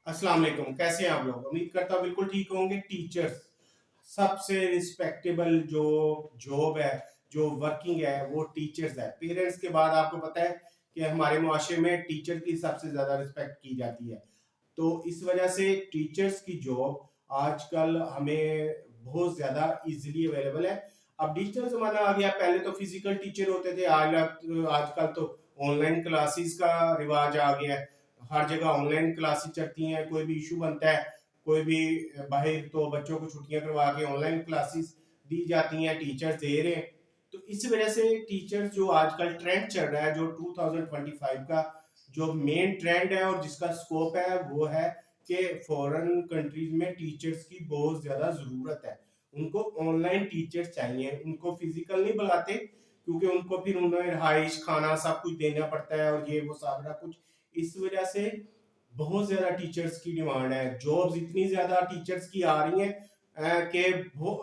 अस्सलाम वालेकुम। कैसे हैं आप लोग? उम्मीद करता हूँ बिल्कुल ठीक होंगे। टीचर्स सबसे रिस्पेक्टेबल जो जॉब है, जो वर्किंग है, वो टीचर्स है। पेरेंट्स के बाद आपको पता है कि हमारे मुआशरे में टीचर की सबसे ज़्यादा रिस्पेक्ट की जाती है। तो इस वजह से टीचर्स की जॉब आजकल हमें बहुत ज़्यादा इजीली अवेलेबल है। अब डिजिटल ज़माना आ गया। पहले तो फिजिकल टीचर होते थे, आजकल तो ऑनलाइन क्लासेस का रिवाज आ गया है। हर जगह ऑनलाइन क्लासेस चलती हैं। कोई भी इशू बनता है, कोई भी बाहर, तो बच्चों को छुट्टियां करवा के ऑनलाइन क्लासेस दी जाती हैं, टीचर्स दे रहे हैं। तो इस वजह से टीचर्स जो आजकल ट्रेंड चल रहा है, जो 2025 का जो मेन ट्रेंड है और जिसका स्कोप है, वो है कि फॉरेन कंट्रीज में टीचर्स की बहुत ज़्यादा ज़रूरत है। उनको ऑनलाइन टीचर्स चाहिए, उनको फिजिकल नहीं बुलाते, क्योंकि उनको फिर उन्हें रहाइश, खाना सब कुछ देना पड़ता है और ये वो सारा कुछ। इस वजह से बहुत ज्यादा टीचर्स की डिमांड है। जॉब्स इतनी ज्यादा टीचर्स की आ रही हैं कि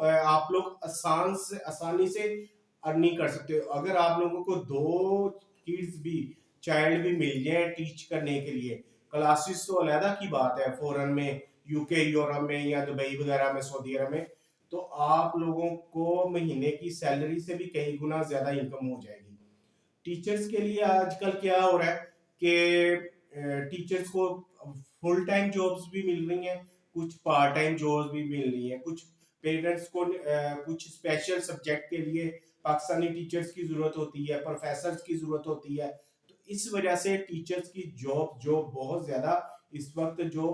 आप लोग आसानी से अर्निंग कर सकते हो। अगर आप लोगों को दो किड्स भी, चाइल्ड भी मिल जाए टीच करने के लिए, क्लासेस तो अलहदा की बात है फॉरेन में, यूके, यूरोप में या दुबई वगैरह में, सऊदी अरब में, तो आप लोगों को महीने की सैलरी से भी कई गुना ज्यादा इनकम हो जाएगी। टीचर्स के लिए आजकल क्या हो रहा है कि टीचर्स को फुल टाइम जॉब्स भी मिल रही हैं, कुछ पार्ट टाइम जॉब्स भी मिल रही हैं। कुछ पेरेंट्स को कुछ स्पेशल सब्जेक्ट के लिए पाकिस्तानी टीचर्स की जरूरत होती है, प्रोफेसर्स की जरूरत होती है। तो इस वजह से टीचर्स की जॉब जो बहुत ज्यादा इस वक्त जो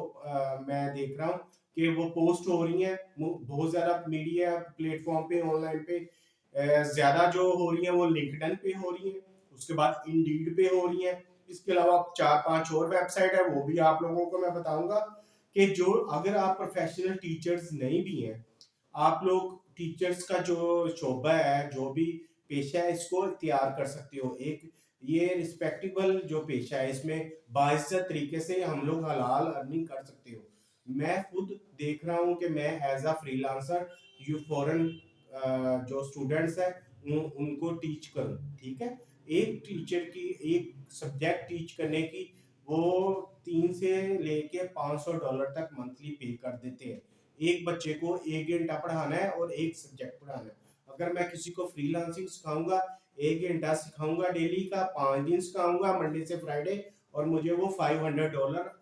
मैं देख रहा हूँ कि वो पोस्ट हो रही है बहुत ज्यादा मीडिया प्लेटफॉर्म पे, ऑनलाइन पे। ज्यादा जो हो रही है वो लिंक्डइन पे हो रही है, उसके बाद इंडीड पे हो रही है। इसके अलावा चार पांच और वेबसाइट है, वो भी आप लोगों को मैं बताऊंगा कि जो, अगर आप प्रोफेशनल टीचर्स नहीं भी हैं, आप लोग टीचर्स का जो शोबा है, जो भी पेशा है, इसको तैयार कर सकते हो। एक ये रिस्पेक्टेबल जो पेशा है, इसमें बाइज्जत तरीके से हम लोग हलाल अर्निंग कर सकते हो। मैं खुद देख रहा हूँ कि मैं as a freelancer you foreign जो स्टूडेंट्स हैं उनको टीच करूँ। ठीक है, एक टीचर की एक सब्जेक्ट टीच करने की वो 3 से लेके $500 तक मंथली पे कर देते हैं। एक बच्चे को 1 घंटा पढ़ाना है और एक सब्जेक्ट पढ़ाना है। अगर मैं किसी को फ्रीलांसिंग सिखाऊंगा, 1 घंटा सिखाऊंगा डेली का, 5 दिन सिखाऊंगा मंडे से फ्राइडे, और मुझे वो $500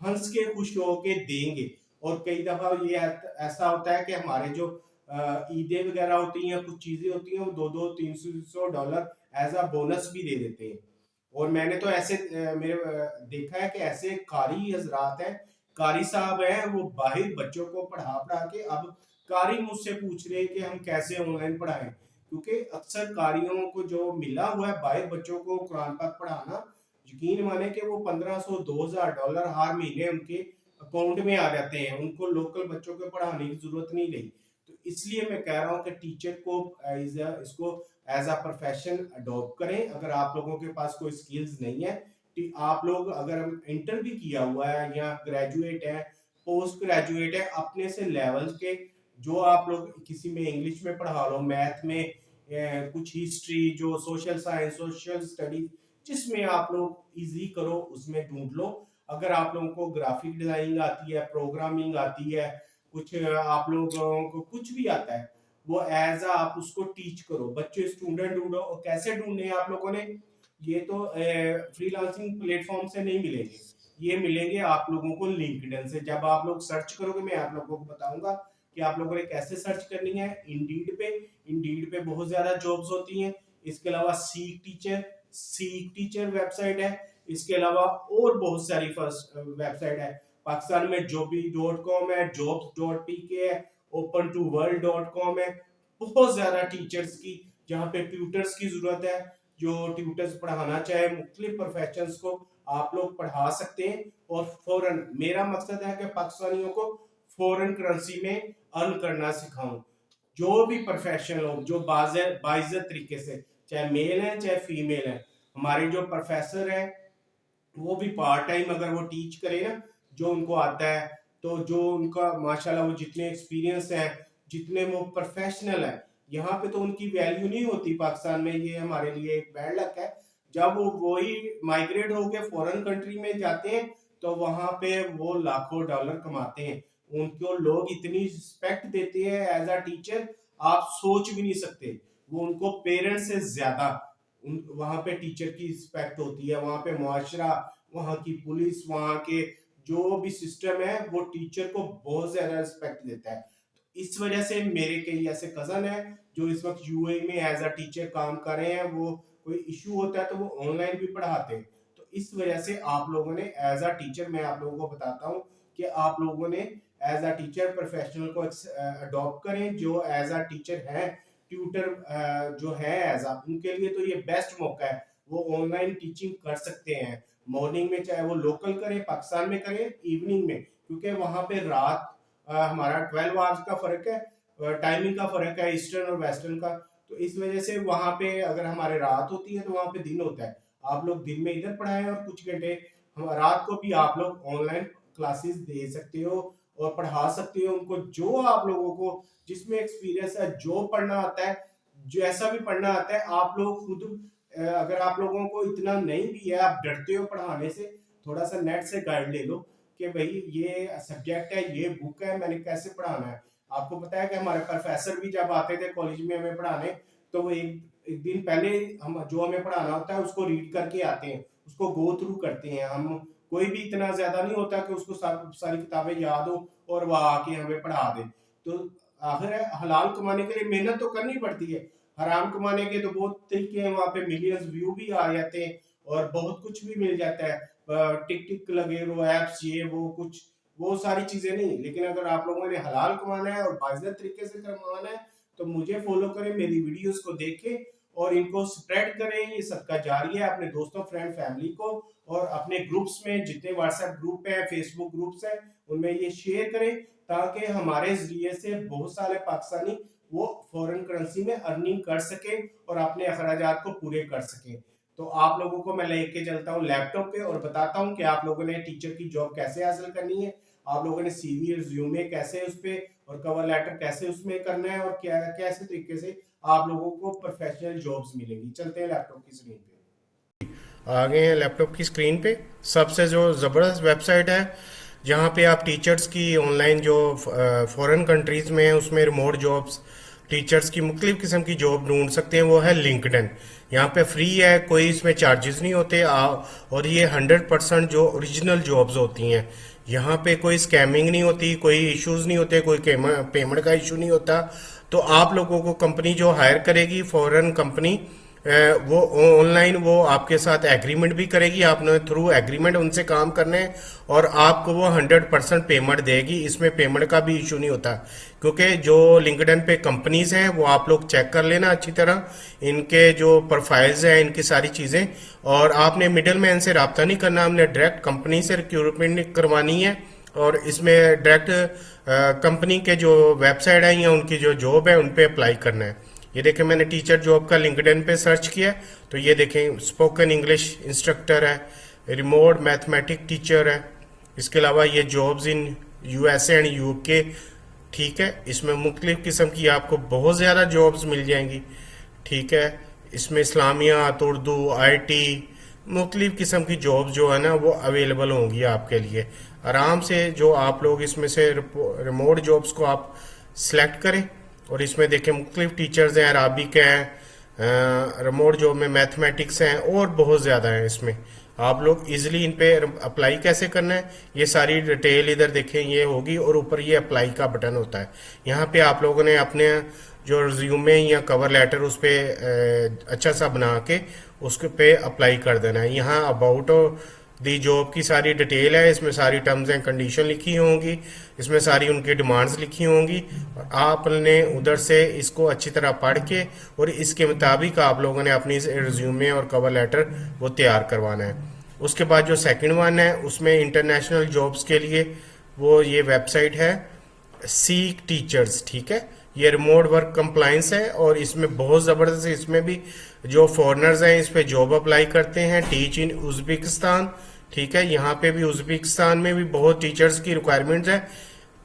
हंस के खुश होके देंगे। और कई दफा ये ऐसा होता है कि हमारे जो ईदें वगैरह होती हैं, कुछ चीजें होती हैं, वो 200-300 $300 एज अ बोनस भी दे देते हैं। और मैंने तो ऐसे देखा है कि ऐसे कारी हजरात हैं, कारी साहब हैं, वो बाहर बच्चों को पढ़ा पढ़ा के अब कारी मुझसे पूछ रहे हैं कि हम कैसे ऑनलाइन पढ़ाएं। क्योंकि अक्सर कारियों को जो मिला हुआ है बाहर बच्चों को कुरान पाक पढ़ाना, यकीन माने कि वो $1500-2000 हर महीने उनके अकाउंट में आ जाते हैं। उनको लोकल बच्चों को पढ़ाने की जरूरत नहीं रही। तो इसलिए मैं कह रहा हूँ कि टीचर को इसको एज अ प्रोफेशन अडॉप्ट करें। अगर आप लोगों के पास कोई स्किल्स नहीं है, कि आप लोग अगर इंटर भी किया हुआ है या ग्रेजुएट है, पोस्ट ग्रेजुएट है, अपने से लेवल के, जो आप लोग किसी में इंग्लिश में पढ़ा लो, मैथ में, कुछ हिस्ट्री, जो सोशल साइंस, सोशल स्टडीज, जिसमें आप लोग इजी करो उसमें ढूंढ लो। अगर आप लोगों को ग्राफिक डिजाइनिंग आती है, प्रोग्रामिंग आती है, कुछ आप लोगों को कुछ भी आता है, वो एज आप उसको टीच करो। बच्चे स्टूडेंट ढूंढो। और कैसे ढूंढने हैं आप लोगों ने? ये तो फ्रीलांसिंग प्लेटफॉर्म से नहीं मिलेंगे, ये मिलेंगे आप लोगों को लिंक्डइन से। जब आप लोग सर्च करोगे, मैं आप लोगों को बताऊंगा कि आप लोगों ने कैसे सर्च करनी है। इंडीड पे बहुत ज्यादा जॉब्स होती हैं। इसके अलावा सीक टीचर वेबसाइट है। इसके अलावा और बहुत सारी फर्स्ट वेबसाइट है। पाकिस्तान में jobi.com है, jobs.pk है, open2world.com है। बहुत ज्यादा टीचर्स की, जहाँ पे ट्यूटर्स की जरूरत है, जो ट्यूटर्स पढ़ाना चाहे मुख्तलिफ प्रोफेशंस को आप लोग पढ़ा सकते हैं। और फॉरेन, मेरा मकसद है कि पाकिस्तानियों को फॉरेन करेंसी में अर्न करना सिखाऊं। जो भी प्रोफेशनल हो, जो बाइज्जत तरीके से, चाहे मेल है चाहे फीमेल है। हमारे जो प्रोफेसर है वो भी पार्ट टाइम अगर वो टीच करे ना, जो उनको आता है, तो जो उनका माशाल्लाह वो जितने एक्सपीरियंस है, जितने वो प्रोफेशनल है, यहाँ पे तो उनकी वैल्यू नहीं होती पाकिस्तान में। ये हमारे लिए एक बैड लक है। जब वो वही माइग्रेट होके फॉरेन कंट्री में जाते हैं, तो वहां पे वो लाखों डॉलर कमाते हैं, उनको लोग इतनी रिस्पेक्ट देते हैं एज अ टीचर, आप सोच भी नहीं सकते। वो उनको पेरेंट्स से ज्यादा वहां पे टीचर की रिस्पेक्ट होती है। वहां पे मुआशरा, वहां की पुलिस, वहां के जो भी सिस्टम है वो टीचर को बहुत ज्यादा रिस्पेक्ट देता है। इस वजह से मेरे कई ऐसे कजन है जो इस वक्त यूएई में एज अ टीचर काम कर रहे हैं। वो कोई इशू होता है तो वो ऑनलाइन भी पढ़ाते हैं। तो इस वजह से आप लोगों ने एज अ टीचर, मैं आप लोगों को बताता हूँ कि आप लोगों ने एज अ टीचर प्रोफेशनल को अडॉप्ट करें। जो एज अ टीचर है, ट्यूटर जो है एज अ, उनके लिए तो ये बेस्ट मौका है। वो ऑनलाइन टीचिंग कर सकते हैं मॉर्निंग में, चाहे वो लोकल करें, पाकिस्तान में करें, इवनिंग में, क्योंकि वहां पे रात हमारा 12 आवर्स का फर्क है, टाइमिंग का फर्क है ईस्टर्न और वेस्टर्न का। तो इस वजह से वहां पे अगर हमारे रात होती है तो वहां पे दिन होता है। आप लोग दिन में इधर पढ़ाएं और कुछ घंटे हम रात को भी आप लोग ऑनलाइन क्लासेस दे सकते हो और पढ़ा सकते हो उनको। जो आप लोगों को जिसमें एक्सपीरियंस है, जो पढ़ना आता है, जैसा भी पढ़ना आता है, आप लोग खुद अगर आप लोगों को इतना नहीं भी है, आप डरते हो पढ़ाने से, थोड़ा सा नेट से गाइड ले लो कि भाई ये सब्जेक्ट है, ये बुक है, मैंने कैसे पढ़ाना है। आपको पता है कि हमारे प्रोफेसर भी जब आते थे कॉलेज में हमें पढ़ाने, तो वो एक दिन पहले हम जो हमें पढ़ाना होता है उसको रीड करके आते हैं, उसको गो थ्रू करते हैं। हम कोई भी इतना ज्यादा नहीं होता कि उसको सारी किताबें याद हो और वह आके हमें पढ़ा दे। तो आखिर हलाल कमाने के लिए मेहनत तो करनी पड़ती है। हराम कमाने के तो बहुत तरीके हैं, वहां पे मिलियंस व्यू भी आ जाते हैं और बहुत कुछ भी मिल जाता है। टिक टिक लगे वो एप्स, ये वो कुछ, वो सारी चीजें नहीं। लेकिन अगर आप लोगों ने हलाल कमाना है और बाइज्जत तरीके से कमाना है तो मुझे फॉलो करें, मेरी वीडियोस को देखें और इनको स्प्रेड करें। ये सबका जारी है अपने दोस्तों, फ्रेंड, फैमिली को, और अपने ग्रुप्स में, जितने व्हाट्सएप ग्रुप है, फेसबुक ग्रुप्स है, उनमें ये शेयर करें ताकि हमारे जरिए से बहुत सारे पाकिस्तानी वो फॉरेन करेंसी में अर्निंग कर सके और अपने अखराजात को पूरे कर सके। तो आप लोगों को मैं लेके चलता हूँ लैपटॉप पे और बताता हूँ कि आप लोगों ने टीचर की जॉब कैसे हासिल करनी है, आप लोगों ने सीवी, रिज्यूमे कैसे उस पे और कवर लेटर कैसे उसमें करना है, और क्या कैसे तरीके से आप लोगों को प्रोफेशनल जॉब्स मिलेंगी। चलते हैं लैपटॉप की स्क्रीन पे। आ गए हैं लैपटॉप की स्क्रीन पे। सबसे जो ज़बरदस्त वेबसाइट है जहाँ पे आप टीचर्स की ऑनलाइन जो फॉरेन कंट्रीज़ में है उसमें रिमोट जॉब्स, टीचर्स की मुख्तलिफ़ किस्म की जॉब ढूंढ सकते हैं, वो है लिंक्डइन। यहाँ पे फ्री है, कोई इसमें चार्जेस नहीं होते। और ये 100% जो ओरिजिनल जॉब्स होती हैं। यहाँ पे कोई स्कैमिंग नहीं होती, कोई इश्यूज नहीं होते, कोई पेमेंट का इशू नहीं होता। तो आप लोगों को कंपनी जो हायर करेगी, फॉरेन कंपनी, वो ऑनलाइन वो आपके साथ एग्रीमेंट भी करेगी, आपने थ्रू एग्रीमेंट उनसे काम करने हैं और आपको वो 100% पेमेंट देगी। इसमें पेमेंट का भी इशू नहीं होता, क्योंकि जो लिंक्डइन पे कंपनीज हैं वो आप लोग चेक कर लेना अच्छी तरह, इनके जो प्रोफाइल्स हैं, इनकी सारी चीज़ें। और आपने मिडल मैन से रब्ता नहीं करना, हमने डायरेक्ट कंपनी से रिक्रूटमेंट करवानी है। और इसमें डायरेक्ट कंपनी के जो वेबसाइट है या उनकी जो जॉब है उन पे अप्लाई करना है। ये देखें, मैंने टीचर जॉब का लिंक्डइन पे सर्च किया तो ये देखें, स्पोकन इंग्लिश इंस्ट्रक्टर है, रिमोट मैथमेटिक टीचर है। इसके अलावा ये jobs in USA and UK, ठीक है। इसमें मुख्तलिफ किस्म की आपको बहुत ज़्यादा जॉब्स मिल जाएंगी, ठीक है। इसमें इस्लामियात, उर्दू, आईटी, मुख्तलिफ किस्म की जॉब्स जो है ना वो अवेलेबल होंगी आपके लिए। आराम से जो आप लोग इसमें से रिमोट जॉब्स को आप सिलेक्ट करें और इसमें देखें मुख्तलिफ टीचर्स हैं, अराबिक हैं, रिमोट जॉब में मैथमेटिक्स हैं और बहुत ज़्यादा हैं। इसमें आप लोग इजीली इन पे अप्लाई कैसे करना है ये सारी डिटेल इधर देखें, ये होगी। और ऊपर ये अप्लाई का बटन होता है, यहाँ पे आप लोगों ने अपने जो रिज्यूमे या कवर लेटर उस पर अच्छा सा बना के उसके पे अप्लाई कर देना है। यहाँ अबाउट दी जॉब की सारी डिटेल है, इसमें सारी टर्म्स एंड कंडीशन लिखी होंगी, इसमें सारी उनकी डिमांड्स लिखी होंगी। और आपने उधर से इसको अच्छी तरह पढ़ के और इसके मुताबिक आप लोगों ने अपनी रिज्यूमे और कवर लेटर वो तैयार करवाना है। उसके बाद जो सेकंड वन है उसमें इंटरनेशनल जॉब्स के लिए वो ये वेबसाइट है सीक टीचर्स, ठीक है। ये रिमोट वर्क कंप्लाइंस है और इसमें बहुत ज़बरदस्त, इसमें भी जो फॉरेनर्स हैं इस पे जॉब अप्लाई करते हैं। टीच इन उज़्बेकिस्तान, ठीक है। यहाँ पे भी उज़्बेकिस्तान में भी बहुत टीचर्स की रिक्वायरमेंट्स है।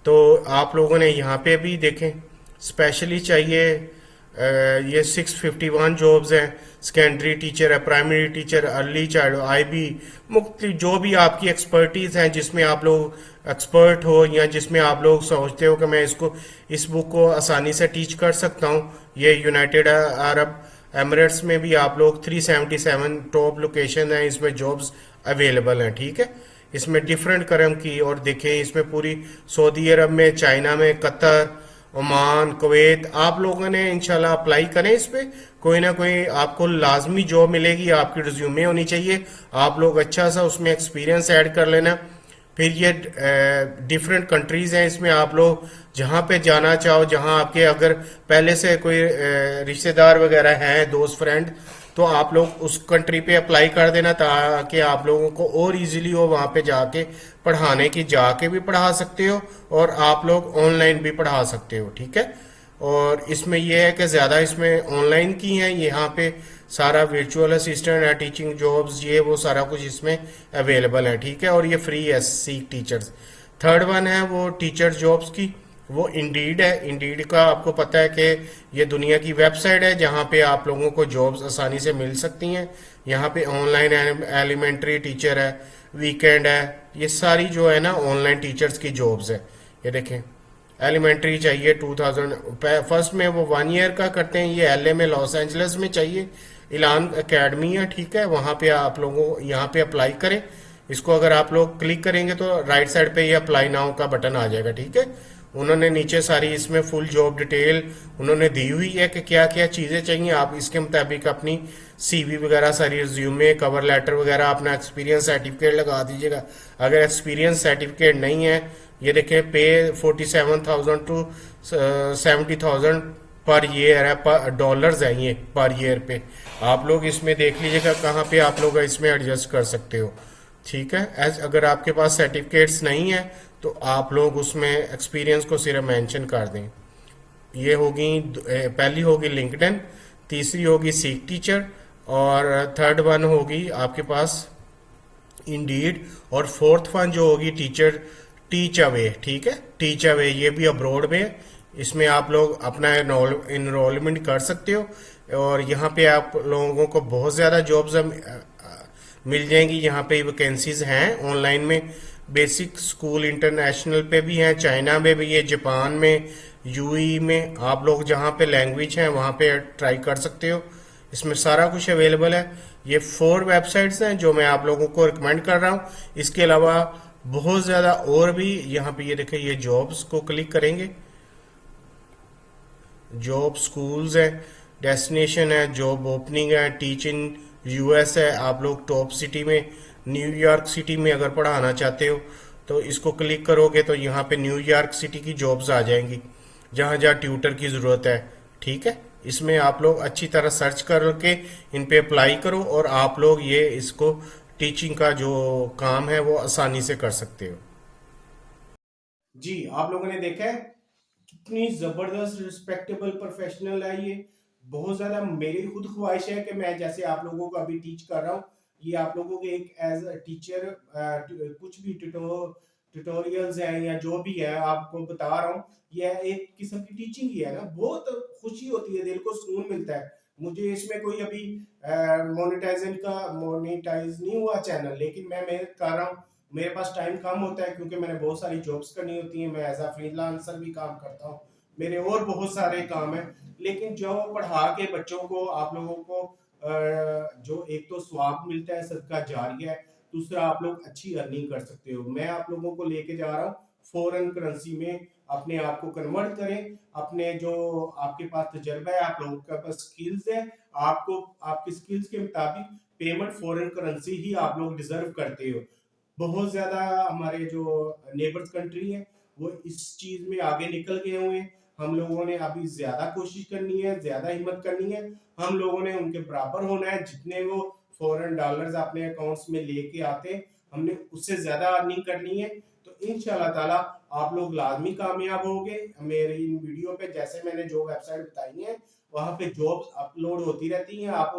तो आप लोगों ने यहाँ पे भी देखें, स्पेशली चाहिए ये 651 जॉब्स हैं। सेकेंडरी टीचर है, primary teacher, early child, IB, मुख्तलिफ जो भी आपकी एक्सपर्टीज हैं, जिसमें आप लोग एक्सपर्ट हो या जिसमें आप लोग सोचते हो कि मैं इस बुक को आसानी से टीच कर सकता हूँ, ये यूनाइटेड अरब एमिरेट्स में भी आप लोग 377 टॉप लोकेशन है, इसमें जॉब्स अवेलेबल हैं। ठीक है, इसमें डिफरेंट करम की, और देखें इसमें पूरी सऊदी अरब में, चाइना में, कतर, ओमान, कुवैत, आप लोगों ने इंशाल्लाह अप्लाई करें इस पे। कोई ना कोई आपको लाजमी जॉब मिलेगी, आपकी रिज्यूमे होनी चाहिए, आप लोग अच्छा सा उसमें एक्सपीरियंस ऐड कर लेना। फिर ये डिफरेंट कंट्रीज हैं, इसमें आप लोग जहाँ पे जाना चाहो, जहाँ आपके अगर पहले से कोई रिश्तेदार वगैरह हैं, दोस्त फ्रेंड, तो आप लोग उस कंट्री पे अप्लाई कर देना, ताकि आप लोगों को और इजीली हो वहाँ पे जाके पढ़ाने की, जाके भी पढ़ा सकते हो और आप लोग ऑनलाइन भी पढ़ा सकते हो। ठीक है, और इसमें यह है कि ज़्यादा इसमें ऑनलाइन की हैं, यहाँ पे सारा वर्चुअल असिस्टेंट है, टीचिंग जॉब्स, ये वो सारा कुछ इसमें अवेलेबल है। ठीक है, और ये फ्री है सीख टीचर्स। थर्ड वन है वो टीचर जॉब्स की, वो इंडीड है। इंडीड का आपको पता है कि ये दुनिया की वेबसाइट है जहाँ पे आप लोगों को जॉब्स आसानी से मिल सकती हैं। यहाँ पे ऑनलाइन एलिमेंट्री टीचर है, वीकेंड है, ये सारी जो है ना ऑनलाइन टीचर्स की जॉब्स है। ये देखें, एलिमेंट्री चाहिए 2000 फर्स्ट में वो 1 ईयर का करते हैं, ये एलए में लॉस एंजल्स में चाहिए, इलान एकेडमी है। ठीक है, वहाँ पे आप लोगों यहाँ पे अप्लाई करें। इसको अगर आप लोग क्लिक करेंगे तो राइट साइड पे ये अप्लाई नाउ का बटन आ जाएगा। ठीक है, उन्होंने नीचे सारी इसमें फुल जॉब डिटेल उन्होंने दी हुई है कि क्या क्या चीज़ें चाहिए, आप इसके मुताबिक अपनी सीवी वगैरह, सारी रिज्यूमे, कवर लेटर वगैरह, अपना एक्सपीरियंस सर्टिफिकेट लगा दीजिएगा। अगर एक्सपीरियंस सर्टिफिकेट नहीं है, ये देखें, पे 47,000 टू 70,000 पर ईयर है, पर डॉलर्स है ये पर ईयर पे। आप लोग इसमें देख लीजिएगा कहाँ पे आप लोग इसमें एडजस्ट कर सकते हो। ठीक है, एज अगर आपके पास सर्टिफिकेट्स नहीं है तो आप लोग उसमें एक्सपीरियंस को सिर्फ मेंशन कर दें। ये होगी पहली होगी लिंक्डइन, तीसरी होगी सीख टीचर, और थर्ड वन होगी आपके पास इंडीड, और फोर्थ वन जो होगी टीचर टीच अवे। ठीक है, टीच अवे ये भी अब्रॉड में है। इसमें आप लोग अपना इनरोलमेंट कर सकते हो, और यहाँ पे आप लोगों को बहुत ज़्यादा जॉब्स मिल जाएंगी। यहाँ पे वैकेंसीज हैं ऑनलाइन में, बेसिक स्कूल इंटरनेशनल पे भी हैं, चाइना में भी है, जापान में, यूएई में, आप लोग जहाँ पे लैंग्वेज हैं वहाँ पे ट्राई कर सकते हो। इसमें सारा कुछ अवेलेबल है। ये 4 वेबसाइट्स हैं जो मैं आप लोगों को रिकमेंड कर रहा हूँ। इसके अलावा बहुत ज़्यादा और भी, यहाँ पे ये देखें, ये जॉब्स को क्लिक करेंगे, जॉब स्कूल्स है, डेस्टिनेशन है, जॉब ओपनिंग है, टीचिंग यूएस है। आप लोग टॉप सिटी में, न्यूयॉर्क सिटी में अगर पढ़ाना चाहते हो तो इसको क्लिक करोगे तो यहाँ पे न्यूयॉर्क सिटी की जॉब्स आ जाएंगी, जहाँ जहाँ ट्यूटर की ज़रूरत है। ठीक है, इसमें आप लोग अच्छी तरह सर्च करके इन पे अप्लाई करो, और आप लोग ये इसको टीचिंग का जो काम है वो आसानी से कर सकते हो। जी, आप लोगों ने देखा है कितनी जबरदस्त रिस्पेक्टेबल प्रोफेशनल है ये। बहुत ज्यादा मेरी खुद ख्वाहिश है कि मैं जैसे आप लोगों को अभी टीच कर रहा हूँ, ये आप लोगों के एक एज अ टीचर कुछ भी ट्यूटोरियल्स हैं या जो भी है आपको बता रहा हूँ, ये एक किस्म की टीचिंग ही है ना। बहुत खुशी होती है, दिल को सुकून मिलता है। मुझे इसमें कोई अभी मोनेटाइज नहीं हुआ चैनल, लेकिन मैं मेहनत कर रहा हूँ। मेरे पास टाइम कम होता है क्योंकि मैंने बहुत सारी जॉब्स करनी होती हैं, मैं एज अ फ्रीलांसर भी काम करता हूँ, मेरे और बहुत सारे काम हैं। लेकिन जो पढ़ा के बच्चों को, आप लोगों को जो एक तो स्वाब मिलता है, सदका जारिया है, दूसरा आप लोग अच्छी अर्निंग कर सकते हो। मैं आप लोगों को लेके जा रहा हूँ फॉरेन करेंसी में, अपने आप को कन्वर्ट करें। अपने जो आपके पास तजर्बा है, आप लोगों के पास स्किल्स है, आपको आपकी स्किल्स के मुताबिक पेमेंट फॉरेन करेंसी ही आप लोग डिजर्व करते हो। बहुत ज्यादा हमारे जो नेबर्स कंट्री है वो इस चीज में आगे निकल गए हुए हैं। हम लोगों ने अभी ज्यादा कोशिश करनी है, ज्यादा हिम्मत करनी है। हम लोगों ने उनके बराबर होना है। जितने वो फॉरेन डॉलर्स अपने अकाउंट्स में लेके आते हैं, हमने उससे ज्यादा अर्निंग करनी है। तो इंशाल्लाह ताला आप लोग लाजमी कामयाब होंगे। मेरी इन वीडियो पे जैसे मैंने जो वेबसाइट बताई है वहां पे जॉब्स अपलोड होती रहती हैं। आप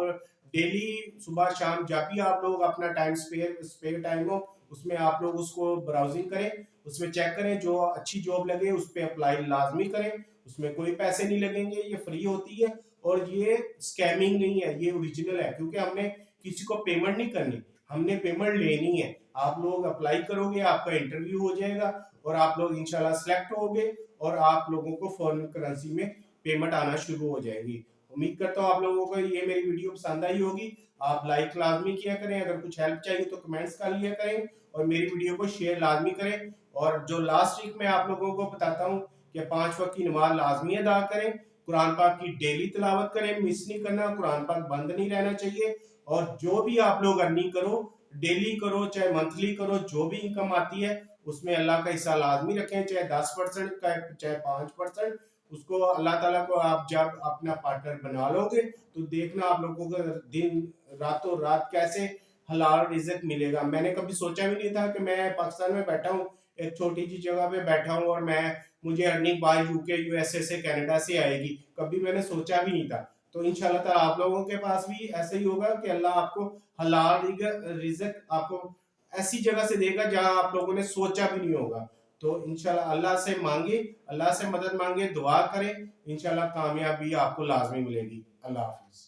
डेली सुबह शाम जब भी आप लोग अपना टाइम स्पेयर टाइम हो, उसमें आप लोग उसको ब्राउजिंग करें, उसमें चेक करें, जो अच्छी जॉब लगे उस पर अप्लाई लाजमी करें, उसमें कोई पैसे नहीं लगेंगे, ये फ्री होती है और ये स्कैमिंग नहीं है, ये ओरिजिनल है, क्योंकि हमने किसी को पेमेंट नहीं करनी, हमने पेमेंट लेनी है। आप लोग अप्लाई करोगे, आपका इंटरव्यू हो जाएगा और आप लोग इंशाल्लाह सिलेक्ट होगे और आप लोगों को फॉरेन करेंसी में पेमेंट आना शुरू हो जाएगी। उम्मीद करता हूँ आप लोगों को ये मेरी वीडियो पसंद आई होगी। आप लाइक लाजमी किया करें, अगर कुछ हेल्प चाहिए तो कमेंट्स कर लिया करें और मेरी वीडियो को शेयर लाजमी करें। और जो लास्ट वीक मैं आप लोगों को बताता हूँ कि 5 वक्त की नमाज लाजमी अदा करें, कुरान पाक की डेली तिलावत करें, मिस नहीं करना, कुरान पाक बंद नहीं रहना चाहिए। और जो भी आप लोग अर्निंग करो, डेली करो चाहे मंथली करो, जो भी इनकम आती है उसमें अल्लाह का हिस्सा लाजमी रखें, चाहे 10% का चाहे 5%। उसको अल्लाह ताला को आप जब अपना पार्टनर बना लोगे तो देखना आप लोगों को दिन रातों रात कैसे हलाल रिज़्क मिलेगा। मैंने कभी सोचा भी नहीं था कि मैं पाकिस्तान में बैठा हूँ, एक छोटी सी जगह पे बैठा हूँ और मुझे अर्निंग बाहर यूके यूएसए से कनाडा से आएगी, कभी मैंने सोचा भी नहीं था। तो इंशाल्लाह ताला आप लोगों के पास भी ऐसे ही होगा कि अल्लाह आपको हलाल रिज़्क आपको ऐसी जगह से देगा जहां आप लोगों ने सोचा भी नहीं होगा। तो इंशाल्लाह अल्लाह से मांगे, अल्लाह से मदद मांगे, दुआ करें, इंशाल्लाह कामयाबी आपको लाजमी मिलेगी। अल्लाह हाफिज।